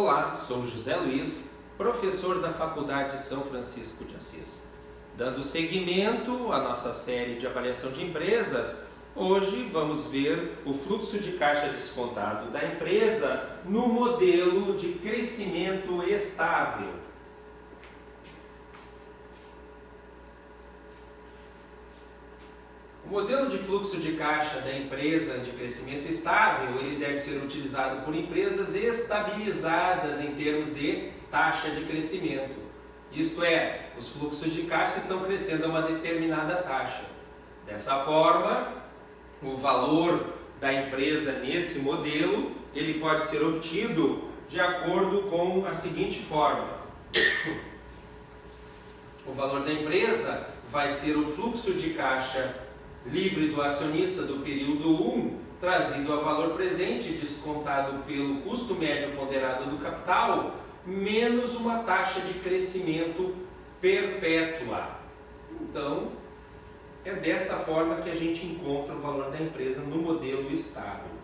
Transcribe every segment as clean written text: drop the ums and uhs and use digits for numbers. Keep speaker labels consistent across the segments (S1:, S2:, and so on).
S1: Olá, sou José Luiz, professor da Faculdade São Francisco de Assis. Dando seguimento à nossa série de avaliação de empresas, hoje vamos ver o fluxo de caixa descontado da empresa no modelo de crescimento estável. O modelo de fluxo de caixa da empresa de crescimento estável, ele deve ser utilizado por empresas estabilizadas em termos de taxa de crescimento. Isto é, os fluxos de caixa estão crescendo a uma determinada taxa. Dessa forma, o valor da empresa nesse modelo, ele pode ser obtido de acordo com a seguinte forma. O valor da empresa vai ser o fluxo de caixa livre do acionista do período 1, trazido a valor presente, descontado pelo custo médio ponderado do capital, menos uma taxa de crescimento perpétua. Então, é dessa forma que a gente encontra o valor da empresa no modelo estável.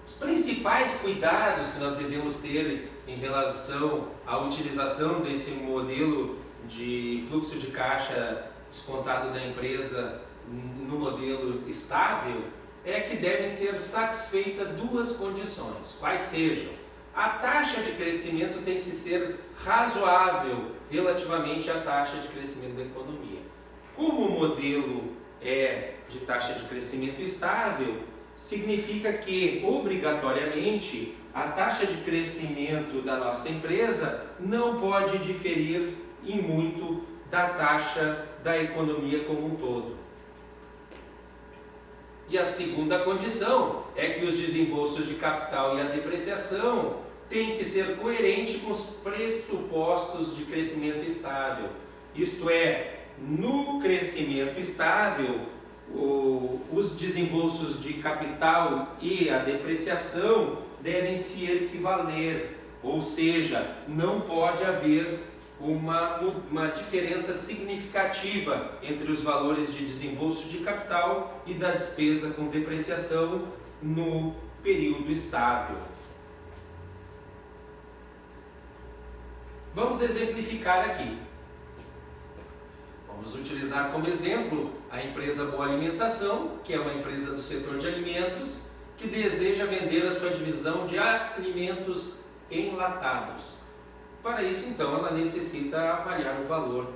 S1: Os principais cuidados que nós devemos ter em relação à utilização desse modelo de fluxo de caixa descontado da empresa no modelo estável é que devem ser satisfeitas duas condições, quais sejam: a taxa de crescimento tem que ser razoável relativamente à taxa de crescimento da economia. Como o modelo é de taxa de crescimento estável, significa que, obrigatoriamente, a taxa de crescimento da nossa empresa não pode diferir em muito da taxa da economia como um todo. E a segunda condição é que os desembolsos de capital e a depreciação têm que ser coerentes com os pressupostos de crescimento estável. Isto é, no crescimento estável, os desembolsos de capital e a depreciação devem se equivaler, ou seja, não pode haver uma diferença significativa entre os valores de desembolso de capital e da despesa com depreciação no período estável. Vamos exemplificar aqui. Vamos utilizar como exemplo a empresa Boa Alimentação, que é uma empresa do setor de alimentos, que deseja vender a sua divisão de alimentos enlatados. Para isso, então, ela necessita avaliar o valor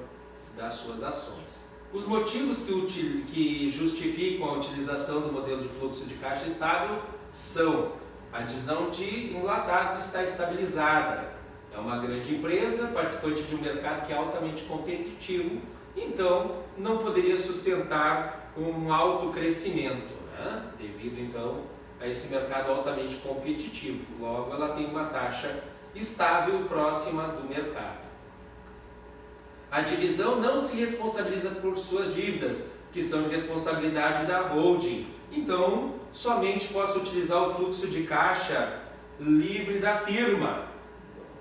S1: das suas ações. Os motivos que justificam a utilização do modelo de fluxo de caixa estável são: a divisão de enlatados está estabilizada, é uma grande empresa, participante de um mercado que é altamente competitivo, então não poderia sustentar um alto crescimento, né? Devido então a esse mercado altamente competitivo. Logo, ela tem uma taxa estável próxima do mercado. A divisão não se responsabiliza por suas dívidas, que são de responsabilidade da holding. Então, somente posso utilizar o fluxo de caixa livre da firma,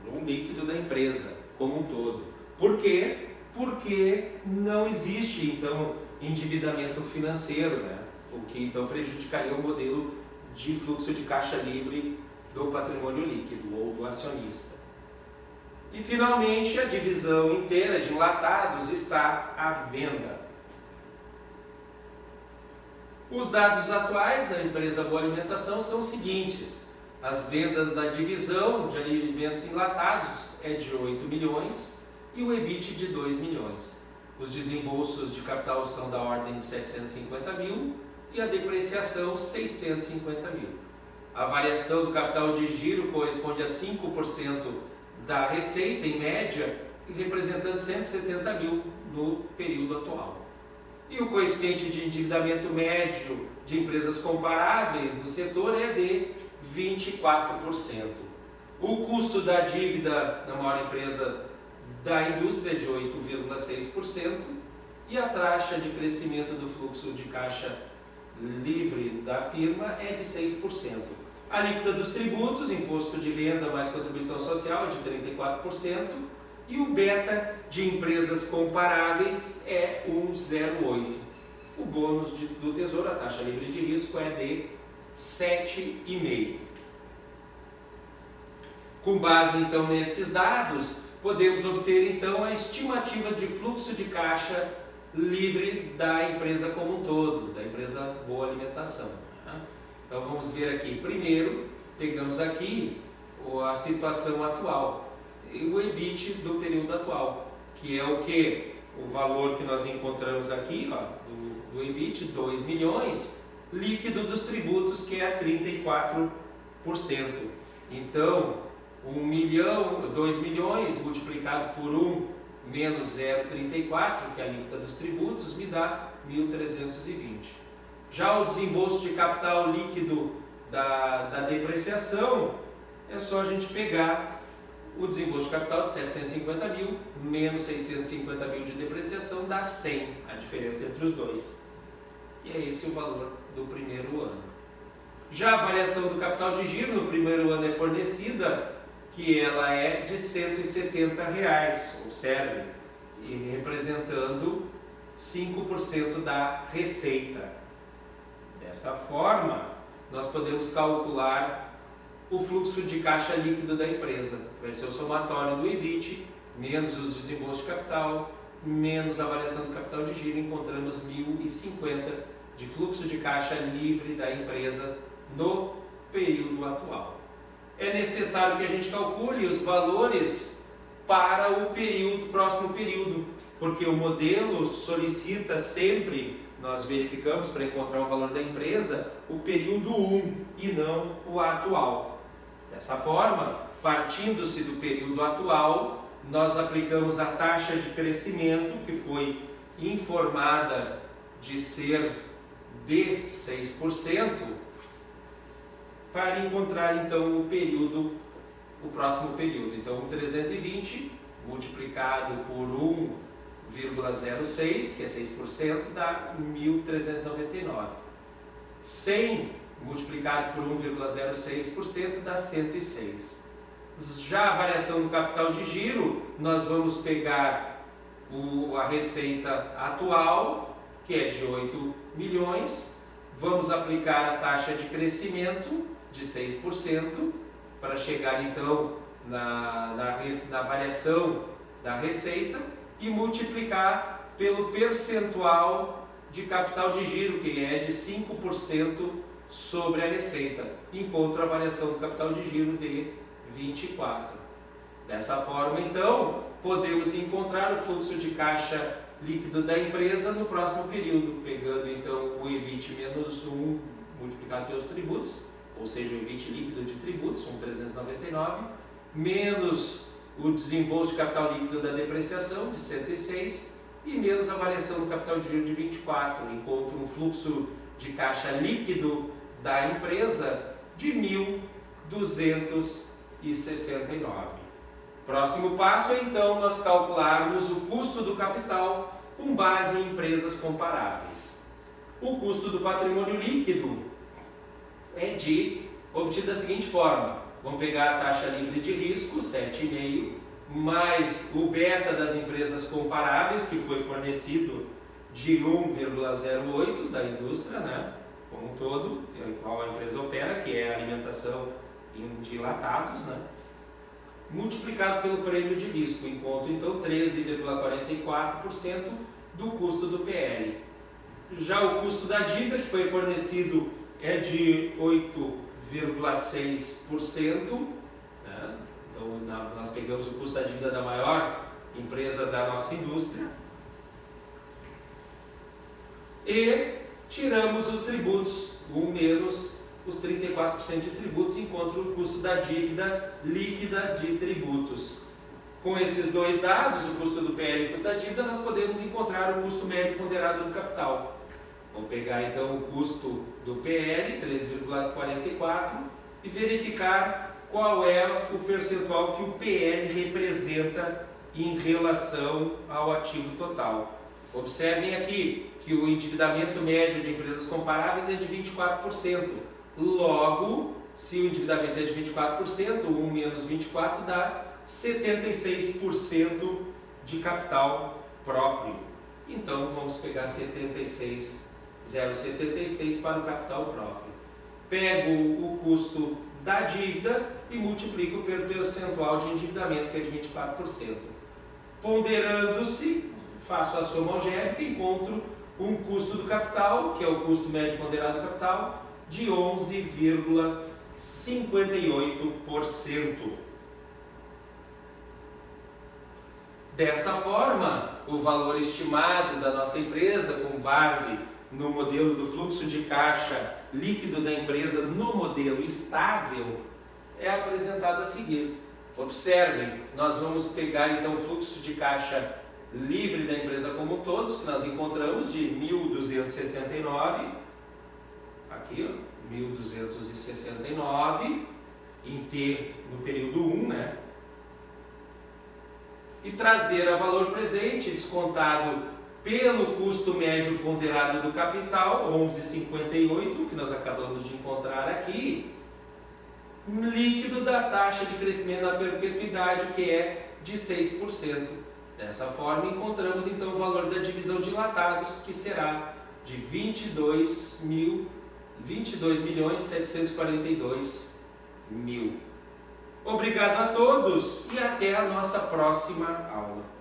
S1: o líquido da empresa como um todo. Por quê? Porque não existe, então, endividamento financeiro, né? O que então prejudicaria o modelo de fluxo de caixa livre do patrimônio líquido ou do acionista. E finalmente, a divisão inteira de enlatados está à venda. Os dados atuais da empresa Boa Alimentação são os seguintes: as vendas da divisão de alimentos enlatados é de 8 milhões e o EBIT de 2 milhões. Os desembolsos de capital são da ordem de 750 mil e a depreciação 650 mil. A variação do capital de giro corresponde a 5% da receita em média, representando 170 mil no período atual. E o coeficiente de endividamento médio de empresas comparáveis no setor é de 24%. O custo da dívida na maior empresa da indústria é de 8,6% e a taxa de crescimento do fluxo de caixa livre da firma é de 6%. A alíquota dos tributos, imposto de renda mais contribuição social, é de 34%, e o beta de empresas comparáveis é 1,08. O bônus do Tesouro, a taxa livre de risco, é de 7,5%. Com base então nesses dados, podemos obter então a estimativa de fluxo de caixa livre da empresa como um todo, da empresa Boa Alimentação. Então vamos ver aqui. Primeiro, pegamos aqui a situação atual, o EBIT do período atual, que é o que? O valor que nós encontramos aqui, ó, do EBIT, 2 milhões, líquido dos tributos, que é 34%. Então, 2 milhões multiplicado por 1 menos 0,34, que é a alíquota dos tributos, me dá 1.320. Já o desembolso de capital líquido da depreciação, é só a gente pegar o desembolso de capital de 750 mil menos 650 mil de depreciação, dá 100, a diferença entre os dois. E é esse o valor do primeiro ano. Já a variação do capital de giro no primeiro ano é fornecida, que ela é de R$ 170, observe, e representando 5% da receita. Dessa forma, nós podemos calcular o fluxo de caixa líquido da empresa. Vai ser o somatório do EBIT, menos os desembolsos de capital, menos a variação do capital de giro, encontramos 1.050 de fluxo de caixa livre da empresa no período atual. É necessário que a gente calcule os valores para o próximo período, porque o modelo solicita sempre, nós verificamos para encontrar o valor da empresa, o período 1 e não o atual. Dessa forma, partindo-se do período atual, nós aplicamos a taxa de crescimento, que foi informada de ser de 6%, para encontrar então o próximo período. Então, 320 multiplicado por 1,06, que é 6%, dá 1.399. 100 multiplicado por 1,06% dá 106. Já a variação do capital de giro, nós vamos pegar a receita atual, que é de 8 milhões, vamos aplicar a taxa de crescimento de 6%, para chegar então na variação da receita, e multiplicar pelo percentual de capital de giro, que é de 5% sobre a receita. Encontro a variação do capital de giro de 24. Dessa forma, então, podemos encontrar o fluxo de caixa líquido da empresa no próximo período, pegando então o EBIT menos 1 multiplicado pelos tributos, ou seja, o EBIT líquido de tributos, 1.399, menos o desembolso de capital líquido da depreciação, de 106, e menos a variação do capital de giro de 24. Encontro um fluxo de caixa líquido da empresa de 1.269. Próximo passo é então nós calcularmos o custo do capital com base em empresas comparáveis. O custo do patrimônio líquido é obtido da seguinte forma: vamos pegar a taxa livre de risco, 7,5, mais o beta das empresas comparáveis, que foi fornecido de 1,08 da indústria, né, como um todo, qual a empresa opera, que é a alimentação de enlatados, né, multiplicado pelo prêmio de risco, encontro então 13,44% do custo do PL. Já o custo da dívida, que foi fornecido, é de 8,6%, né? Então nós pegamos o custo da dívida da maior empresa da nossa indústria e tiramos os tributos, menos os 34% de tributos, encontra o custo da dívida líquida de tributos. Com esses dois dados, o custo do PL e o custo da dívida, nós podemos encontrar o custo médio ponderado do capital. Vamos pegar então o custo do PL, 3,44, e verificar qual é o percentual que o PL representa em relação ao ativo total. Observem aqui que o endividamento médio de empresas comparáveis é de 24%. Logo, se o endividamento é de 24%, 1 menos 24 dá 76% de capital próprio. Então, vamos pegar 0,76 para o capital próprio. Pego o custo da dívida e multiplico pelo percentual de endividamento, que é de 24%. Ponderando-se, faço a soma algébrica e encontro um custo do capital, que é o custo médio ponderado do capital, de 11,58%. Dessa forma, o valor estimado da nossa empresa, com base no modelo do fluxo de caixa líquido da empresa no modelo estável, é apresentado a seguir. Observem, nós vamos pegar então o fluxo de caixa livre da empresa como todos, que nós encontramos de 1.269, aqui ó, 1.269, em T no período 1, né? E trazer a valor presente, descontado pelo custo médio ponderado do capital, 11,58, que nós acabamos de encontrar aqui, líquido da taxa de crescimento da perpetuidade, que é de 6%. Dessa forma, encontramos então o valor da divisão de enlatados, que será de 22.742.000. Obrigado a todos e até a nossa próxima aula.